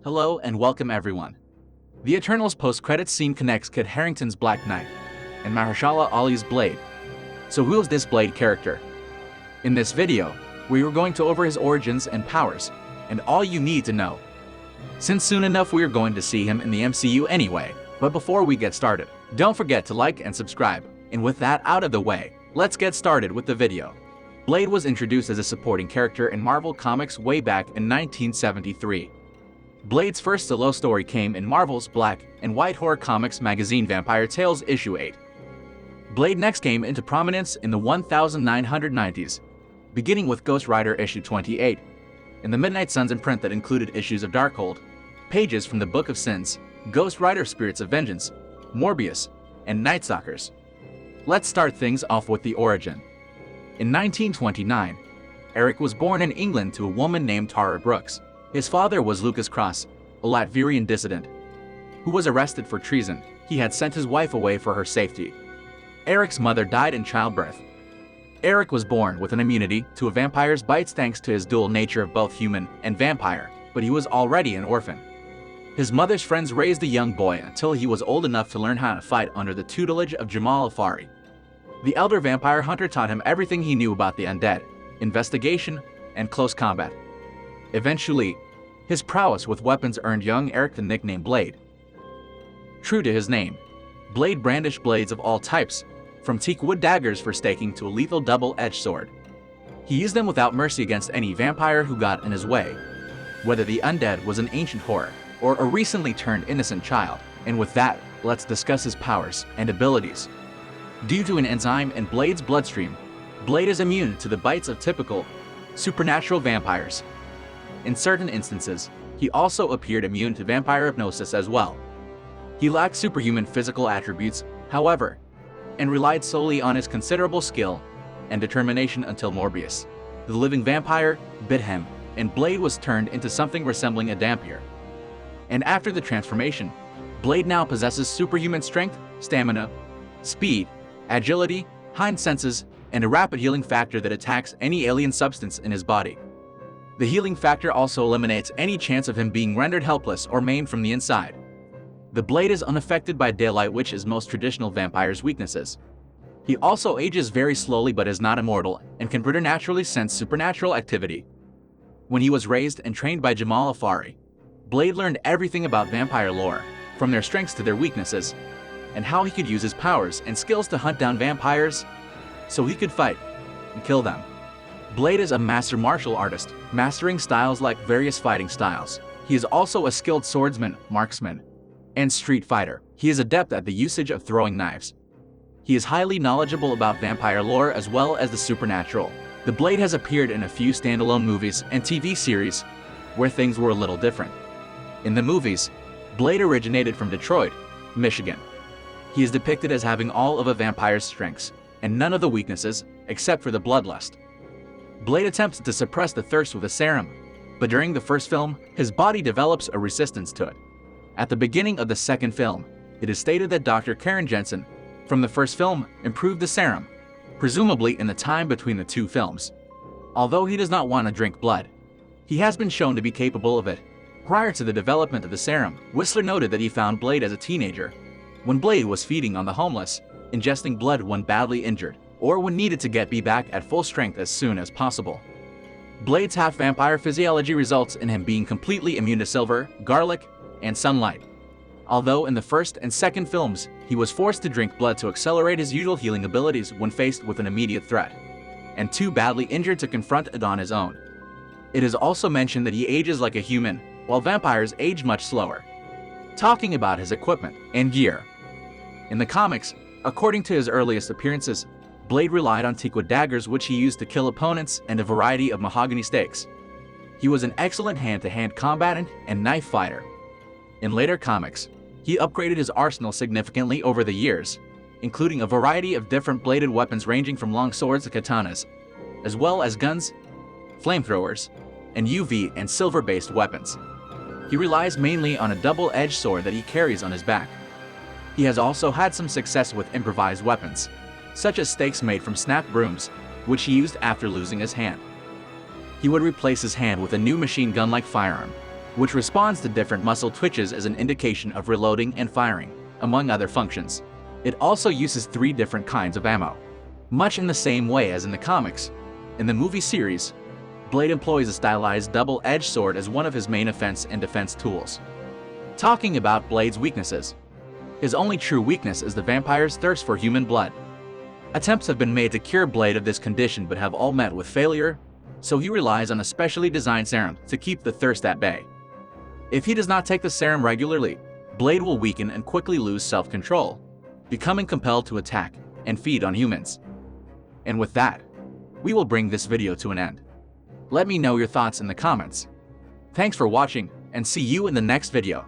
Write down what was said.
Hello and welcome everyone. The Eternals post-credits scene connects Kit Harington's Black Knight and Mahershala Ali's Blade. So who is this Blade character? In this video, we are going to over his origins and powers, and all you need to know. Since soon enough we are going to see him in the MCU anyway, but before we get started, don't forget to like and subscribe, and with that out of the way, let's get started with the video. Blade was introduced as a supporting character in Marvel Comics way back in 1973. Blade's first solo story came in Marvel's Black and White Horror Comics magazine Vampire Tales issue 8. Blade next came into prominence in the 1990s, beginning with Ghost Rider issue 28, in the Midnight Suns imprint that included issues of Darkhold, pages from the Book of Sins, Ghost Rider Spirits of Vengeance, Morbius, and Night Stalkers. Let's start things off with the origin. In 1929, Eric was born in England to a woman named Tara Brooks. His father was Lucas Cross, a Latvian dissident, who was arrested for treason. He had sent his wife away for her safety. Eric's mother died in childbirth. Eric was born with an immunity to a vampire's bites thanks to his dual nature of both human and vampire, but he was already an orphan. His mother's friends raised the young boy until he was old enough to learn how to fight under the tutelage of Jamal Afari. The elder vampire hunter taught him everything he knew about the undead, investigation, and close combat. Eventually, his prowess with weapons earned young Eric the nickname Blade. True to his name, Blade brandished blades of all types, from teak wood daggers for staking to a lethal double-edged sword. He used them without mercy against any vampire who got in his way, whether the undead was an ancient horror or a recently turned innocent child. And with that, let's discuss his powers and abilities. Due to an enzyme in Blade's bloodstream, Blade is immune to the bites of typical supernatural vampires. In certain instances, he also appeared immune to vampire hypnosis as well. He lacked superhuman physical attributes, however, and relied solely on his considerable skill and determination until Morbius, the living vampire, bit him, and Blade was turned into something resembling a dampier. And after the transformation, Blade now possesses superhuman strength, stamina, speed, agility, heightened senses, and a rapid healing factor that attacks any alien substance in his body. The healing factor also eliminates any chance of him being rendered helpless or maimed from the inside. The Blade is unaffected by daylight, which is most traditional vampires' weaknesses. He also ages very slowly but is not immortal and can preternaturally sense supernatural activity. When he was raised and trained by Jamal Afari, Blade learned everything about vampire lore, from their strengths to their weaknesses, and how he could use his powers and skills to hunt down vampires so he could fight and kill them. Blade is a master martial artist, mastering styles like various fighting styles. He is also a skilled swordsman, marksman, and street fighter. He is adept at the usage of throwing knives. He is highly knowledgeable about vampire lore as well as the supernatural. The Blade has appeared in a few standalone movies and TV series where things were a little different. In the movies, Blade originated from Detroit, Michigan. He is depicted as having all of a vampire's strengths and none of the weaknesses except for the bloodlust. Blade attempts to suppress the thirst with a serum, but during the first film, his body develops a resistance to it. At the beginning of the second film, it is stated that Dr. Karen Jensen from the first film improved the serum, presumably in the time between the two films. Although he does not want to drink blood, he has been shown to be capable of it. Prior to the development of the serum, Whistler noted that he found Blade as a teenager, when Blade was feeding on the homeless, ingesting blood when badly injured, or when needed to get back at full strength as soon as possible. Blade's half-vampire physiology results in him being completely immune to silver, garlic, and sunlight. Although in the first and second films, he was forced to drink blood to accelerate his usual healing abilities when faced with an immediate threat, and too badly injured to confront it on his own. It is also mentioned that he ages like a human, while vampires age much slower. Talking about his equipment and gear. In the comics, according to his earliest appearances, Blade relied on teakwood daggers which he used to kill opponents and a variety of mahogany stakes. He was an excellent hand-to-hand combatant and knife fighter. In later comics, he upgraded his arsenal significantly over the years, including a variety of different bladed weapons ranging from long swords to katanas, as well as guns, flamethrowers, and UV and silver-based weapons. He relies mainly on a double-edged sword that he carries on his back. He has also had some success with improvised weapons, such as stakes made from snap brooms, which he used after losing his hand. He would replace his hand with a new machine gun-like firearm, which responds to different muscle twitches as an indication of reloading and firing, among other functions. It also uses 3 different kinds of ammo, much in the same way as in the comics. In the movie series, Blade employs a stylized double-edged sword as one of his main offense and defense tools. Talking about Blade's weaknesses, his only true weakness is the vampire's thirst for human blood. Attempts have been made to cure Blade of this condition but have all met with failure, so he relies on a specially designed serum to keep the thirst at bay. If he does not take the serum regularly, Blade will weaken and quickly lose self-control, becoming compelled to attack and feed on humans. And with that, we will bring this video to an end. Let me know your thoughts in the comments. Thanks for watching, and see you in the next video.